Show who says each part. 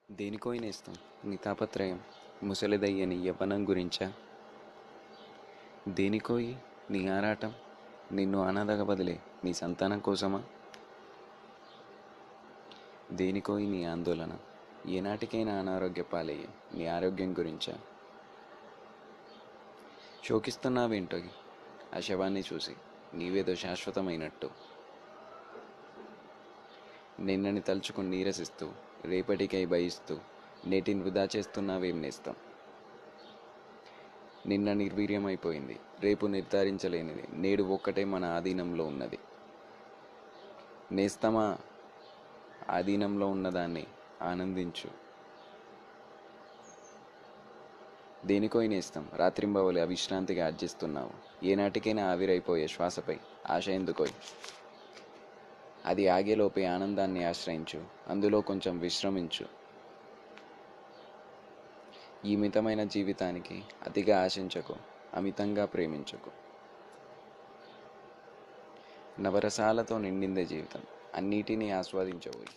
Speaker 1: దేనికోయి నేస్తం నీ తాపత్రయం ముసలిదయ్యని యవ్వనం గురించా? దేనికోయి నీ ఆరాటం నిన్ను అనాథగా బదిలే నీ సంతానం కోసమా? దేనికోయి నీ ఆందోళన ఏనాటికైనా అనారోగ్య పాలయ్యే నీ ఆరోగ్యం గురించా? శోకిస్తున్నావేంటో ఆ శవాన్ని చూసి నీవేదో శాశ్వతమైనట్టు. నిన్నని తలుచుకుని నీరసిస్తూ రేపటికై భయిస్తూ నేటిని వృధా చేస్తున్నావేం నేస్తం? నిన్న నిర్వీర్యమైపోయింది, రేపు నిర్ధారించలేనిది, నేడు ఒక్కటే మన ఆధీనంలో ఉన్నది. నేస్తమా, ఆధీనంలో ఉన్నదాన్ని ఆనందించు. దేనికోయి నేస్తం రాత్రింబవలి అవిశ్రాంతిగా ఆర్జిస్తున్నావు? ఏనాటికైనా ఆవిరైపోయే శ్వాసపై ఆశ ఎందుకోయ్? అది ఆగేలోపే ఆనందాన్ని ఆశ్రయించు, అందులో కొంచెం విశ్రమించు. ఈ మితమైన జీవితానికి అతిగా ఆశించకు, అమితంగా ప్రేమించకు. నవరసాలతో నిండిందే జీవితం, అన్నిటినీ ఆస్వాదించబోయి.